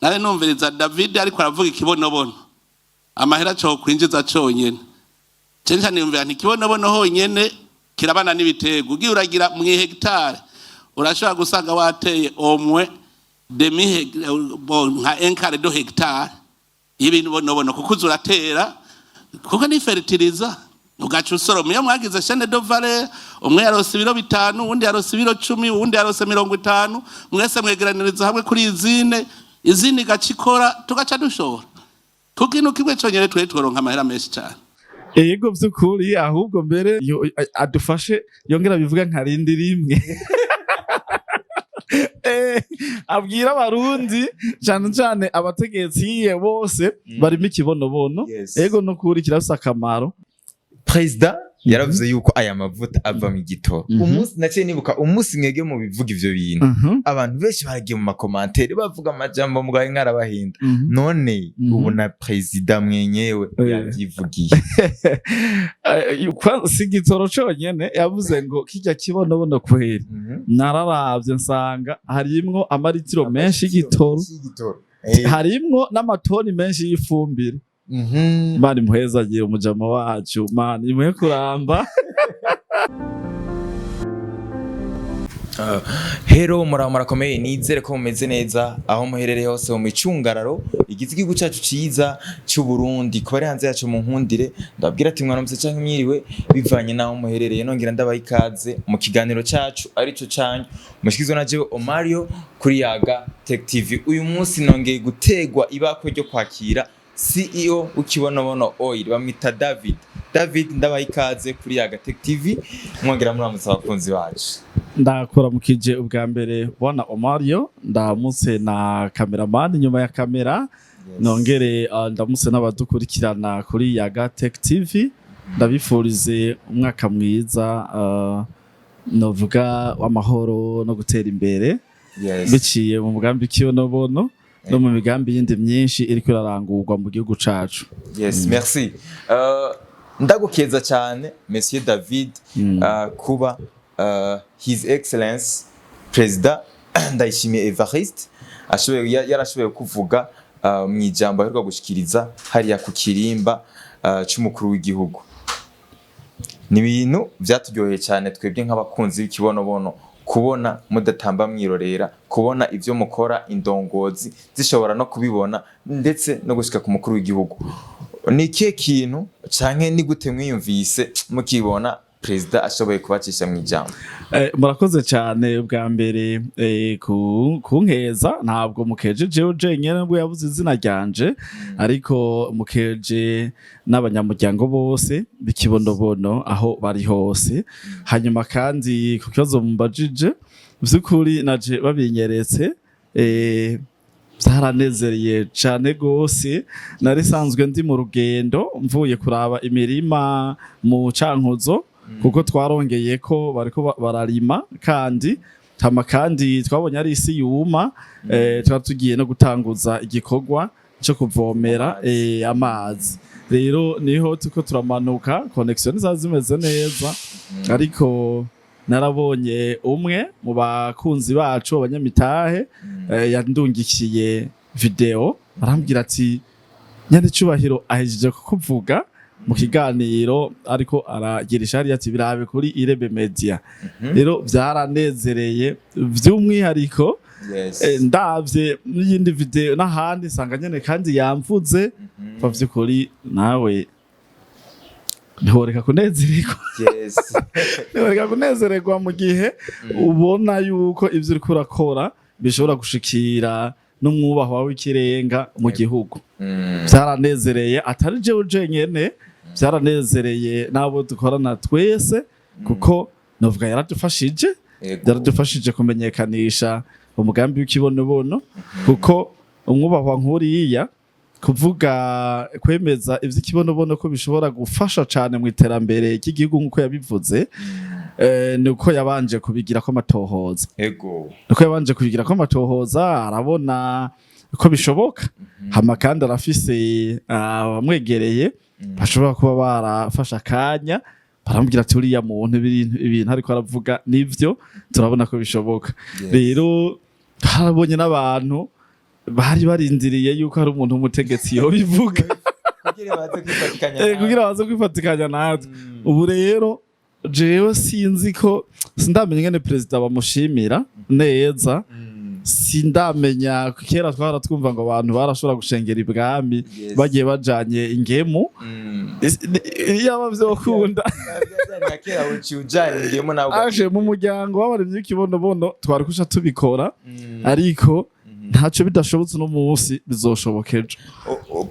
nare numviriza David ariko aravuga ikibonobono amahera cyo kwinjiza cyonyene cenja niyumvira nti ikibonobono honyene kirabana n'ibitego ugiye uragira mu hectare urashobora gusanga wateye omwe demi nka enkare do hectare ibintu bonobono kuko uzuratera kuko ni fertilizer ugaca usoroma iyo mwagize chaine de valeur umwe yarose ibiro 5 uwundi yarose ibiro 10 uwundi yarose 50 mwese mwegeraniriza hamwe kuri izine gacikora tugaca dushora kuko kimwe cyonyene tworonka amahera menshi cyane. Yego byukuri ahubwo mbere adufashe yongera bivuga nka rindi rimwe abwira abarundi cyane abategetsi bose barimo ikibonobono yego no kuri kirafise akamaro. President yaravuze yuko aya mavuta ava mu gitoro umunsi naciye nibuka umunsi mwege mu bivuga ivyo bintu abantu benshi baragiye mu makomantere bavuga amajambo mugabo nkarabahinda none ubu na president mwenyewe yavyivugiye si gitoro cyonyene yavuze ngo kijya kibonobono kweri nararavye nsanga harimwo amaritiro menshi y'igitoro harimwo n'amatoni menshi y'ifumbire. Mani muheza agira umujama wacu mani muhe kuramba. Hero murakomeye nizere ko mumeze neza aho muherereye hose mu micungararo igize igihugu cyacu ciza cy'u Burundi ko bari hanze yacu mu nkundire ndabwira ati mwaramutse canke mwiriwe bivanye naho muherereye nongera ndabaha ikaze mu kiganiro cyacu arico canyu mushikizwe na jewe Omario kuri Yaga Tech TV. Uyu munsi nongeye gutegwa ibako ryo kwakira CEO ukibonobono oil bamwita David ndabaha ikaze kuri Yaga Tech TV mwongera muramutse abakunzi bacu. Ndakora mukije ubwa mbere bwana Omario ndamutse na cameraman nyuma ya kamera nongere ndamutse n'abadukurikirana kuri Yaga Tech TV ndabifurize umwaka mwiza novuga w'amahoro no gutera imbere biciye mu mugambi kibonobono no mu migambi yindi myinshi iriko irarangurwa mu gihugu cacu. Yes, merci. Ndagukeza cyane Monsieur David kuba His Excellence President Ndayishimiye Evariste yarashoboye kuvuga mu ijambo aheruka gushikiriza hariya ku kirimba cy'umukuru w'igihugu. Ni ibintu byaturyoheye cyane twebwe nk'abakunzi b'ikibonobono kubona mudatamba mwirorera kubona ivyo mukora indongozi zishobora no kubibona ndetse no gushika ku mukuru w'igihugu. Ni kihe kintu canke ni gute mwiyumvise mukibona President ashoboye kubacisha mu ijambo? Murakoze cyane ubwa mbere kunkeza ntabwo mukeje jewe jenyene ngo yavuze izina ryanje ariko mukeje n'abanyamuryango bose bikibonobono aho bari hose. Hanyuma kandi ku kibazo mumbajije byukuri naje babinyeretse byaranezereye cyane gose narisanzwe ndi mu rugendo mvuye kuraba imirima mu Cankuzo kuko twarongeye ko bariko bararima kandi twabonye ari isi yuma tugiye no gutanguza igikorwa cyo kuvomera amazi. Rero niho tuko turamanuka connection zazimeze neza ariko narabonye umwe mu bakunzi bacu abanyamitahe yandungikiye video arambwira ati nyane cyubahiro ahejeje kukuvuga mu kiganiro ariko aragirisha ari ati birabe kuri Irebe Media. Rero byaranezereye by'umwihariko ndavye n'iyindi video n'ahandi sanga nyene kandi yamvuze bavye kuri nawe ntoreka kunezererwa. Ntoreka kunezererwa mu gihe ubona yuko ivyo uriko urakora bishobora gushikira n'umwubaho wawe w'ikirenga mu gihugu. Byaranezereye atari jewe jenyene byaranezereye nabo dukorana twese kuko novuga yaradufashije kumenyekanisha umugambi w'ikibonobono kuko umwubaho nkuriya kuvuga kwemeza ivy'ikibonobono ko bishobora gufasha cyane mu iterambere ry'igihugu nkuko yabivuze nuko yabanje kubigira ko amatohoza. Nuko yabanje kubigira ko amatohoza arabona ko bishoboka hama kandi arafise abamwegereye bashobora kuba barafasha akanya baramubwira ati uriya muntu ibintu ariko aravuga nivyo turabona ko bishoboka. Rero harabonye n'abantu bari barindiriye yuko hari umuntu w'umutegetsi yobivuga kugira baze kwifatikanya natwe. Ubu rero jewe sinzi ko sindamenya ingene perezida bamushimira neza, sindamenya kera twara twumva ngo abantu barashobora gushengera ibwami bagiye bajanye ingemu yaba vyokunda aje mu muryango w'abaremyi Kibonobono twari kusha tubikora, ariko ntaco bidashobotse no munsi bizoshobokeje.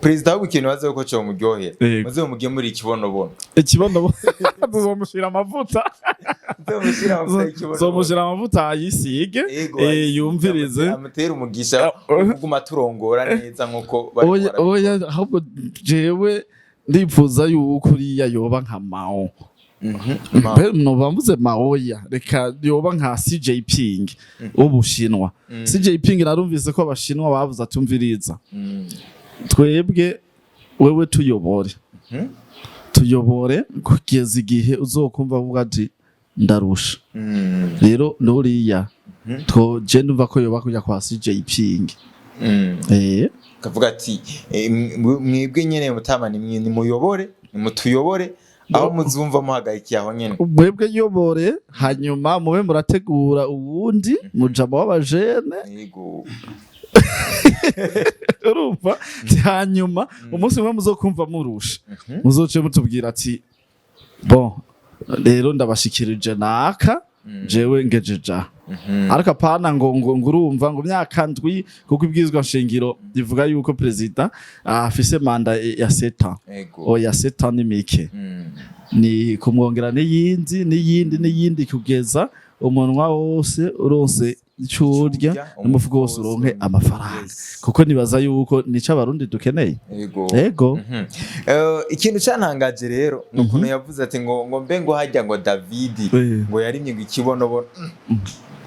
Perezida w'ikintu baze ko cyo muryohera maze mugemura Kibonobono tuzomushira amavuta tuzomushira amavuta yisige yumvirize amutera umugisha kuguma turongora neza nkuko oya ahubwo jewe ndipfuza yuko uriya yoba nka Mao. No bambuze Maoya, reka yoba nka CJ Ping ubushinwa. CJ Ping narumvise ko abashinwa bavuze atumviriza. Twebwe wewe tuyobore. Tuyobore kugeza igihe uzokumva avuga ati ndarusha. Rero nuriya to je ndumva ko yoba kujya kwa CJ Ping. Kavuga ati mwebwe nyene mutamani ni muyobore, ni mutuyobore aho muzumva muhagayikiye aho nyene. Mwebwe yobore hanyuma mube murategura uwundi mujama w'abajene. Yego. Urumva hanyuma umunsi umwe muzokumva murusha. Muzoce mutubwira ati bon rero ndabashikirije naka jewe ngejeja. Ariko apana ngo urumva ngo myaka ndwi kuko ibwizwa nshingiro bivuga yuko president afise manda ya 7 ans. O ya 7 ans ni mike. Ni kumwongera n'iyindi kugeza umunwa wose uronse icurya n'umufuko wose uronke amafaranga. Kuko nibaza yuko nico abarundi dukeneye. Yego. Ikintu cantangaje rero nukuntu yavuze ati ngo mbe ngo hajya ngo David ngo yarimye ngo Kibonobono.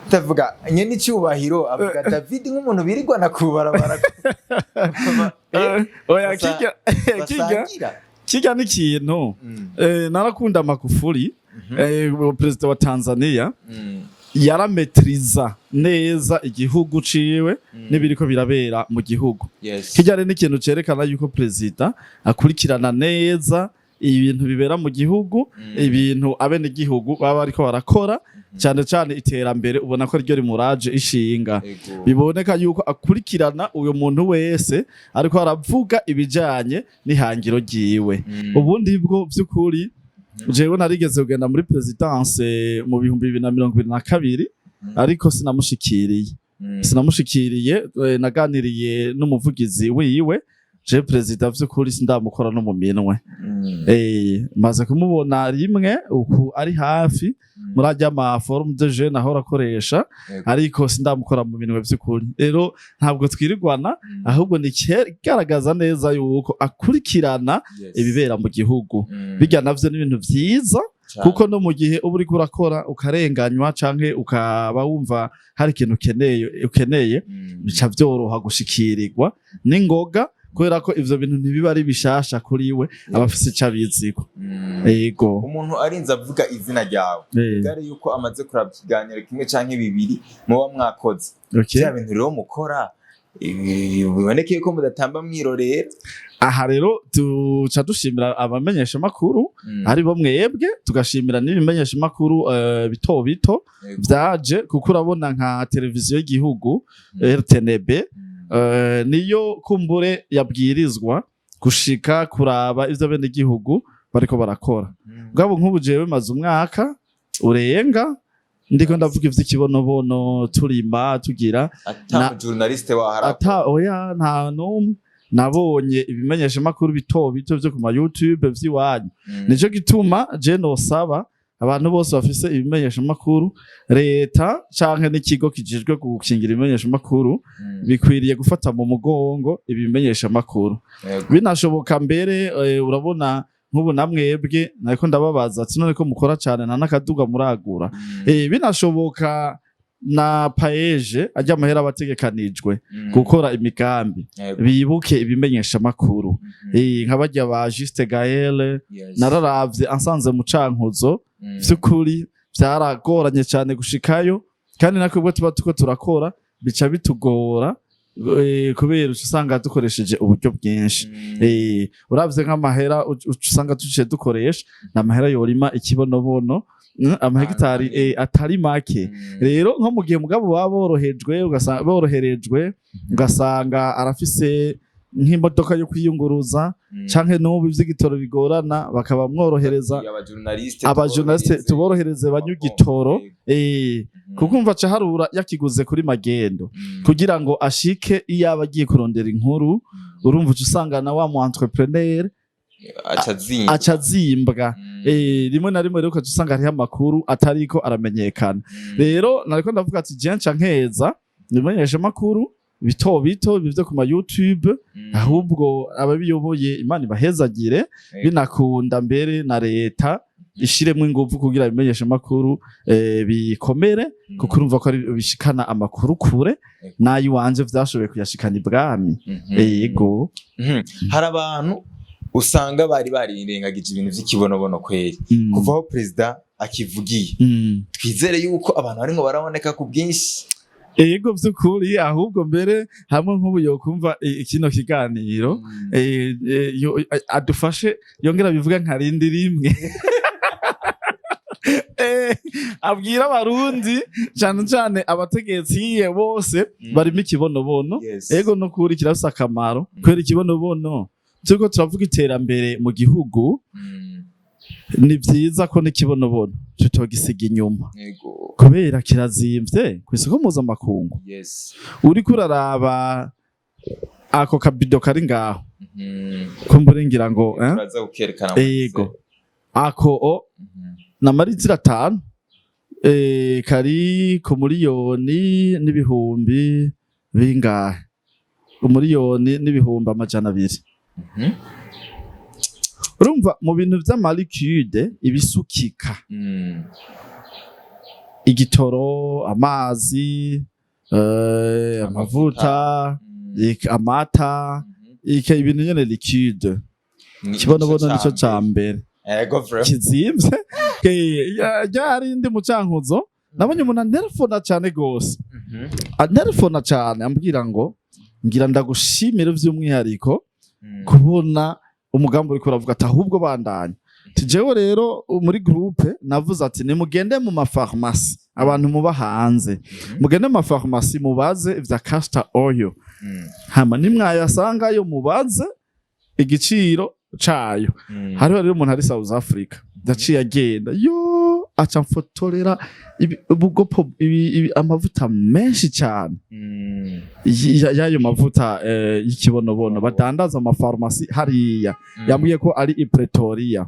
Tavuga nyene cyubahiro avuga David nk'umuntu birirwa nakubarabara. Oya kijya n'ikintu narakunda Magufuli perezida wa Tanzania yarametriza neza igihugu ciwe n'ibiriko birabera mu gihugu. Kijya rero n'ikintu cerekana yuko perezida akurikirana neza ibintu bibera mu gihugu, ibintu abene igihugu baba ariko barakora, cyane cyane iterambere ubona ko ryo rimuraje ishinga. Biboneka yuko akurikirana uyo muntu wese ariko aravuga ibijanye n'ihangiro ryiwe. Ubundi bwo vy'ukuri jewe narigeze kugenda muri presidence mu 2022 ariko sinamushikiriye naganiriye n'umuvugizi wiwe. Je president vy'ukuri sindamukora no mu minwe. Maze kumubona rimwe uku ari hafi murajya ama forum de jeune aho rakoresha, ariko sindamukora mu minwe vy'ukuri. Rero ntabwo twirigwana, ahubwo ni kigaragaza neza yuko akurikirana ibibera mu gihugu. Bijya navyo n'ibintu vyiza kuko no mu gihe uba uriko urakora ukarenganywa canke ukaba wumva hari ikintu ukeneye bica vyoroha gushikirirwa n'ingoga, kubera ko ivyo bintu ntibiba ari bishasha kuri we abafise icabiziko. Yego. Umuntu arinze avuga izina ryawe gare yuko amaze kuraba ikiganiro kimwe canke bibiri muba mwakoze. Bya bintu rero mukora bibonekeye ko mudatamba mwirorera. Aha rero tuca dushimira abamenyesha makuru ari bo mwebwe, tugashimira n'ibimenyesha makuru bito bito vyaje kuko urabona nka televiziyo y'igihugu RTNB niyo kumbure yabwirizwa gushika kuraba ivyo bene igihugu bariko barakora. Bwabo nk'ubu jewe maze umwaka urenga ndiko ndavuga ivy'ikibonobono turima tugira ata journaliste waharapa oya nta numwe nabonye ibimenyesha makuru bito bito vyo ku ma YouTube vy'iwanyu. Nico gituma je nosaba abantu bose bafise ibimenyesha makuru, leta canke n'ikigo kijejwe gukingira ibimenyesha makuru bikwiriye gufata mu mugongo ibimenyesha makuru. Binashoboka mbere urabona nk'ubu namwebwe nariko ndababaza ati none ko mukora cyane na nakaduga muragura. Binashoboka na paeje ajya amahera abategekanijwe gukora imigambi bibuke ibimenyesha makuru. Nk'abajya ba Juste Gaël nararavye ansanze mu Cankuzo vy'ukuri vyaragoranye cyane gushikayo, kandi nakubwo tuba tuko turakora bica bitugora kubera usanga dukoresheje uburyo bwinshi uravye nk'amahera usanga tuciye dukoresha n'amahera yorima ikibonobono amahegitari atari make rero nko mu gihe mugabo baba boroherejwe ugasanga arafise nk'imodoka yo kwiyunguruza canke n'ubu ivy'igitoro bigorana bakaba mworohereza abajournaliste tuborohereze banyugitoro kuko umva ca harura yakiguze kuri magendo kugira ngo ashike iyo aba agiye kurondera inkuru urumva usanga na wa mu entrepreneur acazimbwa rimwe na rimwe rero usanga hariho amakuru atariko aramenyekana rero nariko ndavuga ati jenca nkeza nimenyesha amakuru bito bivyo ku ma YouTube ahubwo ababiyoboye Imana ibahezagire binakunda mbere na leta ishiremwe ingufu kugira bimenyesha amakuru bikomere kuko urumva ko ari bishikana amakuru kure nayi wanje vyashoboye kuyashikana ibwami yego hari abantu usanga bari barirengagije ibintu vy'ikibonobono kweri kuva aho president akivugiye twizere yuko abantu baringo baraboneka ku bwinshi ego vy'ukuri ahubwo mbere hamwe nk'ubu yokumva kino kiganiro adufashe yongera bivuga nka rindi rimwe abwira abarundi cyane cyane abategetsi bose barimo ikibonobono ego no kuri kirafise akamaro kwera ikibonobono turiko turavuga iterambere mu gihugu ni vyiza ko n'ikibonobono tutogisiga inyuma kubera kirazimvye kw'isoko mpuzamakungu uriko uraraba ako kabido kari ngaho kumbure ngira ngo ego ako na maritiro 5 kari ku miliyoni n'ibihumbi bingahe umiliyoni n'ibihumbi 200 urumva mu bintu vy'amalikude ibisukika igitoro amazi amavuta amata ibintu nyene liquide kibonobono nico ca mbere kizimvye ryari ndi mu cankuzo nabonye umuntu anerefona cane gose anerefona cane ambwira ngo ngira ndagushimire vy'umwihariko kubona umugambo uriko uravuga ati ahubwo bandanya tijewe rero muri groupe navuze ati nimugende mu mafarmasi abantu muba hanze mugende mu mafarmasi mubaze ivya castor oil hama nimwayasangayo mubaze igiciro cayo hariho rero umuntu ari South Africa ndaciye agenda aca mfotorera ubugopo amavuta menshi cyane yayo mavuta y'ikibonobono badandaza amafarmasi hariya yambwiye ko ari i Pretoria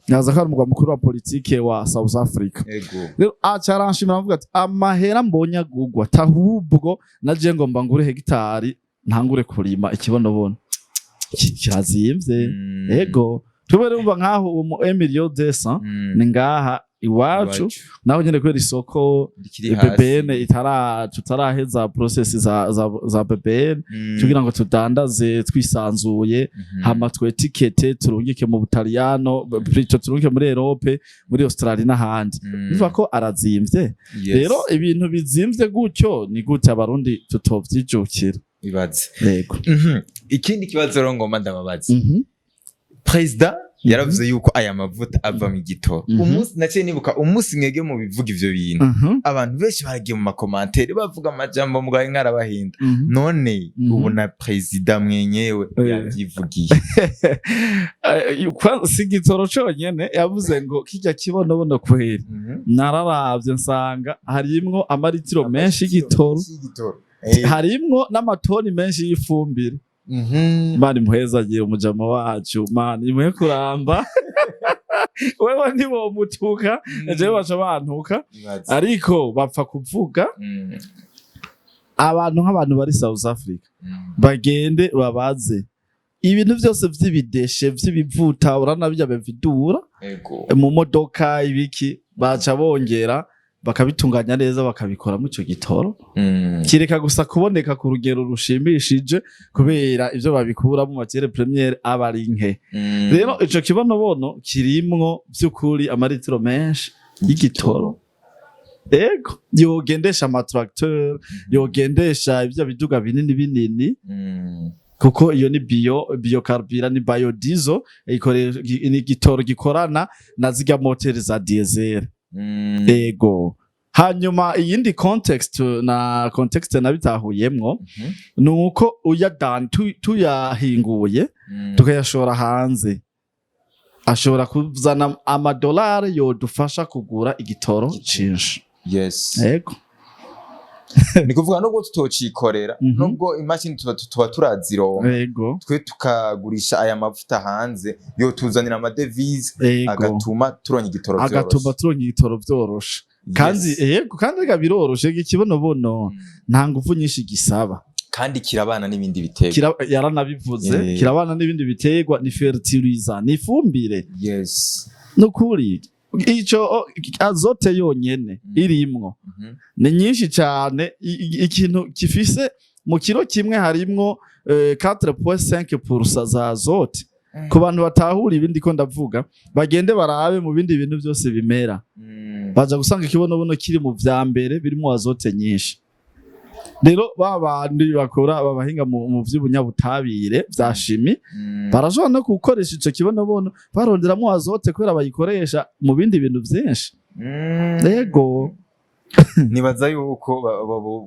naza ko ari umugwa mukuru wa politike wa South Africa rero aca aranshimira avuga ati amahera mbonye agugwa tahubwo naje ngomba ngure hegitari ntangure kurima ikibonobono kirazimvye ego tubere umva nkaho umu Emilio Desa ni ngaha iwacu naho nyene kwera isoko BBN tutaraheza process za BBN kugira ngo tudandaze twisanzuye hama twetikete turungike mu Butaliyano turungike muri Europe muri Australia n'ahandi niva ko arazimvye rero ibintu bizimvye gutyo ni gute abarundi tutovyijukira ibaze yego ikindi kibazo rongoma ndababaza president yaravuze yuko aya mavuta ava mu gitoro umunsi naciye nibuka umunsi mwege mu bivuga ivyo bintu abantu benshi baragiye mu makomantere bavuga amajambo mugaye nkarabahinda none ubu na president mwenyewe yavyivugiye si igitoro conyene yavuze ngo kijya kibonobono kweri nararavye nsanga harimwo amaritiro menshi y'igitoro harimwo n'amatoni menshi y'ifumbire mani muheza agiye umujama wacu mani imuhe kuramba wewe nibo mutuka eje baca bantuka ariko bapfa kuvuga abantu nk'abantu bari South Africa bagende babaze ibintu byose vy'ibideshe vy'ibivuta uranabya bevidura mu modoka ibiki baca bongera bakabitunganya neza bakabikora mu ico gitoro kireka gusa kuboneka ku rugero rushimishije kubera ivyo babikura mu matiere premiere abari nke rero ico kibonobono kirimwo vy'ukuri amaritiro menshi y'igitoro ego yogendesha amatracteur yogendesha ivyo biduga binini binini kuko iyo ni biocarbura ni biodiesel ikoresha ni gitoro gikorana na zirya moteri za diesel ego hanyuma iyindi context nabitahuyemwo nuko tuyahinguye tukayashora hanze ashobora kuzana amadolari yodufasha kugura igitoro cinshi. Yes. Ego. Ni kuvuga nubwo tutocikorera nubwo imashini tuba turazironka twe tukagurisha aya mavuta hanze yo tuzanira amadevize agatuma turonka igitoro vyoroshe kandi ego kandi biroroshe Kibonobono nta nguvu nyinshi gisaba kandi kirabana n'ibindi biterwa yaranabivuze kirabana n'ibindi biterwa ni fertilizer ni ifumbire. Yes. Nukuri ico azote yonyene irimwo ni nyinshi cyane ikintu gifise mu kiro kimwe harimwo 4.5% za azote ku bantu batahura ibindi ko ndavuga bagende barabe mu bindi bintu byose bimera baza gusanga Kibonobono kiri mu vya mbere birimo azote nyinshi. Rero babandi bakora babahinga mu vy'ubunyabutabire vya shimi barashobora no gukoresha ico Kibonobono baronderamo azote kubera bayikoresha mu bindi bintu vyinshi. Yego nibaza yuko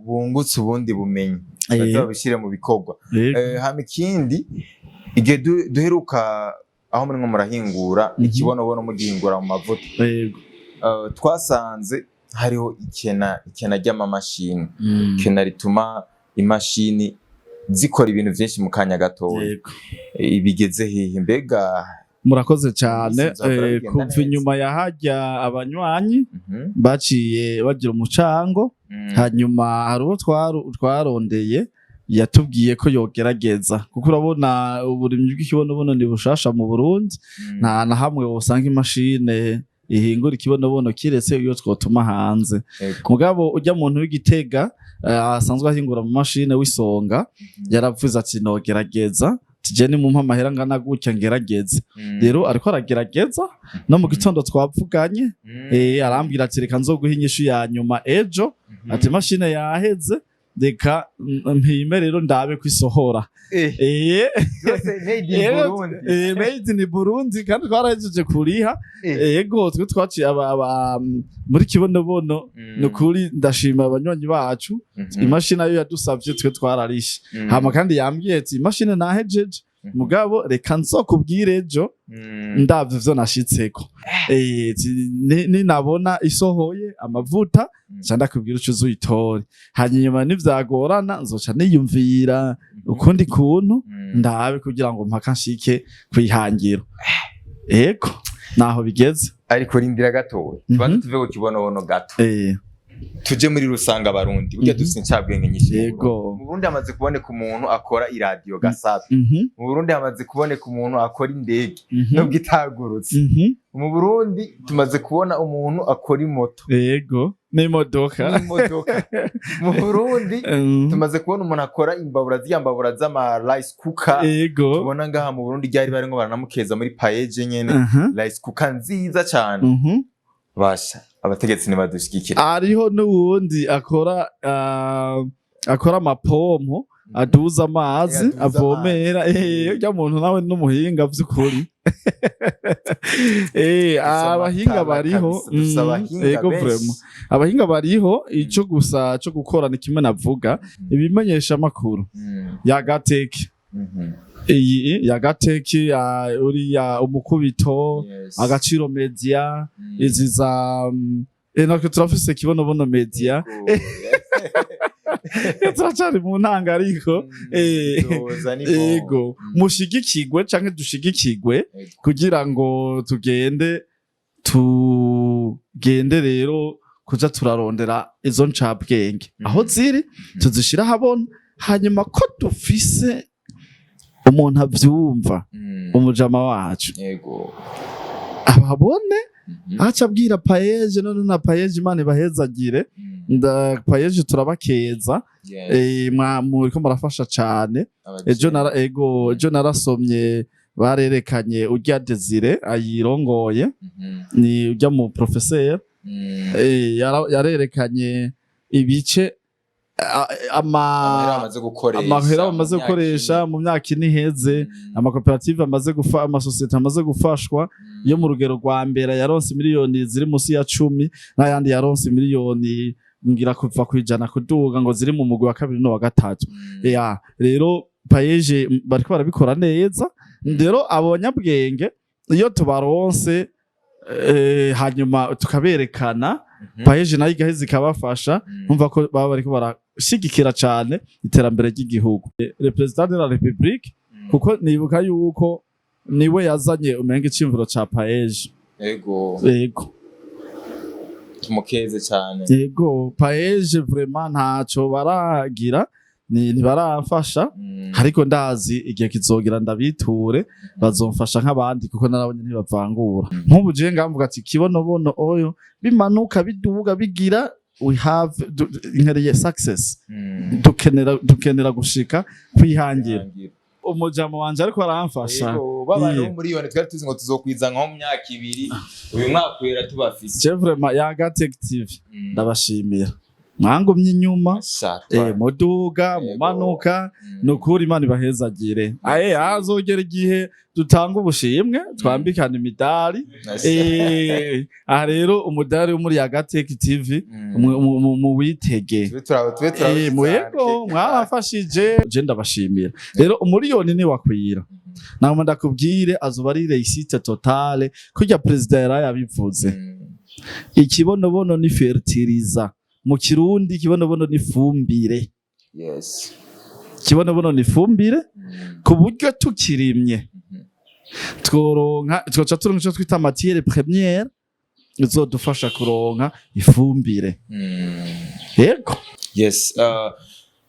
bungutse ubundi bumenyi bazabishire mu bikorwa. Hama ikindi igihe duheruka aho muri murahingura Kibonobono mugihingura mu mavuta twasanze hariho ikena ry'amamashini ikena rituma imashini zikora ibintu vyinshi mu kanya gatoya. Ibigeze hehe mbega? Murakoze cyane kuva inyuma ya harya abanywanyi baciye bagira umucango hanyuma hari uwo twarondeye yatubwiye ko yogerageza kuko urabona uburimyi bw'Ikibonobono ni bushasha mu Burundi nta na hamwe usanga imashine ihingura Kibonobono kiretse iyo twotuma hanze. Mugabo ujya muntu w'Igitega asanzwe ahingura mu mashine w'Isonga yaravuze ati nogerageza tijeni mu mpamahera ngana gutya ngerageze. Rero ariko aragerageza no mu gitondo twavuganye arambwira ati reka nzoguha inyishu ya nyuma ejo ati mashine yaheze reka mpime rero ndabe kwisohora. Made in Burundi kandi twarahejeje kuriha. Yego twe twaciye muri Kibonobono nukuri ndashima abanywanyi bacu imashini yo yadusavye twe twararishe hama kandi yambwiye ati imashini nahejeje mugabo reka nzokubwire ejo ndavye vyo nashitseko ninabona isohoye amavuta cyanda kubwira uco uzuyitore hanyuma nivyagorana nzoca niyumvira ukundi kuntu ndabe kugira ngo mpaka nshike kwihangiro. Ego naho bigeze ariko rindira gatoya tubanze tuve ku Kibonobono gato tuje muri rusanga abarundi burya dufite ncabwenge nyinshi. Mu Burundi hamaze kuboneka umuntu akora iradio gasapi mu Burundi hamaze kuboneka umuntu akora indege nubwo itagurutse mu Burundi tumaze kubona umuntu akora imoto n'imodoka mu Burundi tumaze kubona umuntu akora imbabura z'ama rice cooker tubona ngaha mu Burundi ryari barengo baranamukeza muri paeje nyene rice cooker nziza cyane basha abategetsi nibadushigikira. Ariho n'uwundi akora amapompo aduza amazi avomera ya muntu nawe n'umuhinga vy'ukuri. Abahinga bariho abahinga bariho ico gusa cyo gukora ni kimwe navuga ibimenyesha makuru yagateke yagateke uriya umukubito agaciro media izi za nako turafise Kibonobono media turacari mu ntanga ariko ego mushigikigwe canke dushigikigwe kugira ngo tugende rero kuja turarondera izo ncabwenge aho ziri tuzishira habona hanyuma ko dufise umuntu avyumva umujama wacu ababone aca abwira paeje none na paeje Imana bahezagire paeje turabakeza muriko murafasha cane ejo narasomye barerekanye urya Desire ayirongoye ni urya mu professeur yarerekanye ibice amahera bamaze gukoresha mu myaka ine iheze, amakoperative amaze amasosiyete amaze gufashwa yo mu rugero rwa mbere yaronse miliyoni ziri musi ya 10 n'ayandi yaronse miliyoni ngira kuva kwijana kuduga ngo ziri mu mugwi wa kabiri no wa gatatu. Rero payeje bariko barabikora neza, rero abonyabwenge iyo tubaronse hanyuma tukaberekana payeje nayo igaheza ikabafasha, numva ko baba bariko barashigikira cane iterambere ry'igihugu. Le President de la République kuko nibuka yuko niwe yazanye umenga icimvuro ca payeje. Yego tumukeze cyane. Yego payeje vraiment ntaco baragira, ntibarafasha, ariko ndazi igihe kizogira ndabiture bazomfasha nk'abandi kuko narabonye ntibavangura. Nk'ubu je ngamvuga ati Kibonobono oyo bimanuka biduga bigira we have inhereye success. Dukenera gushika kwihangira. Umujamo wanje ariko aramfasha. Babano muri yone twari tuzi ngo tuzokwiza nko mu myaka 2 uyu mwaka wera tubafise. Je vraiment Yaga detective ndabashimira. Mwangumye inyuma muduga mumanuka nukuri Imana ibahezagire. Azogera igihe dutanga ubushimwe twambikana imidari. Rero umudari wo muri Yaga detective mu witege. Mwego mwabafashije je ndabashimira. Rero umuriyoni ni wakwira. Namwe ndakubwire azuba ari réussite totale kurya president yarabivuze. Ikibonobono ni fertiliza. Mu Kirundi Kibonobono ni fumbire. Kibonobono ni fumbire ku buryo tukirimye tworonka twoca turonka ico twita matière première izodufasha kuronka ifumbire. Yego.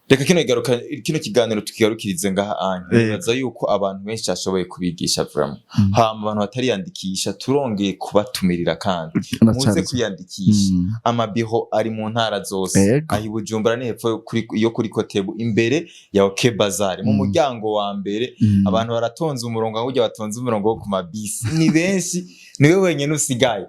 Reka kino kiganiro tukigarukirize ngaha anye. Nibaza yuko abantu benshi bashoboye kubigisha vraiment. Hama abantu batariyandikisha turongeye kubatumirira kandi muze kwiyandikisha. Amabiho ari mu ntara zose. Ahi Bujumbura ni hepfo yo kuri Kotebu imbere ya OK Bazar mu muryango wa mbere. Abantu baratonze umurongo aho ujya batonze umurongo wo ku mabisi. Ni benshi niwe wenyene usigaye.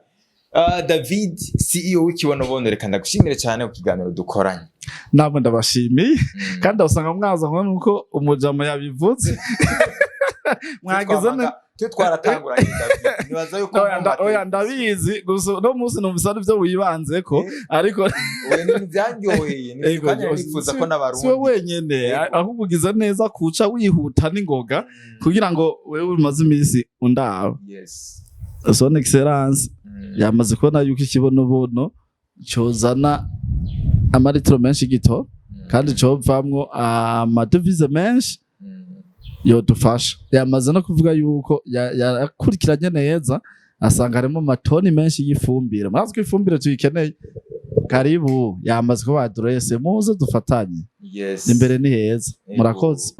David CEO w'Ikibonobono, reka ndagushimire cyane ku kiganiro dukoranye. Namwe ndabashimiye kandi usanga mwaza nuko umujamo yabivuze. Mwagize twe twaratanguranye David. Nibaza yuko oya ndabizi gusa no munsi numvisa byo wibanze ko ariko we byanyoheye ni kandi nifuza ko n'abarundi siwe wenyene ahubwo ugize neza kuca wihuta n'ingoga kugira ngo wewe umaze iminsi undaba. Son excellence yamaze kubona yuko Ikibonobono cyozana amaritiro menshi gito kandi covamwo amadevize menshi yodufasha. Yamaze no kuvuga yuko yakurikiranye neza asanga harimo matoni menshi y'ifumbire. Murazi ko ifumbire tuyikeneye. Karibu yamaze kuba adresse muze dufatanye. Imbere ni heza. Murakoze.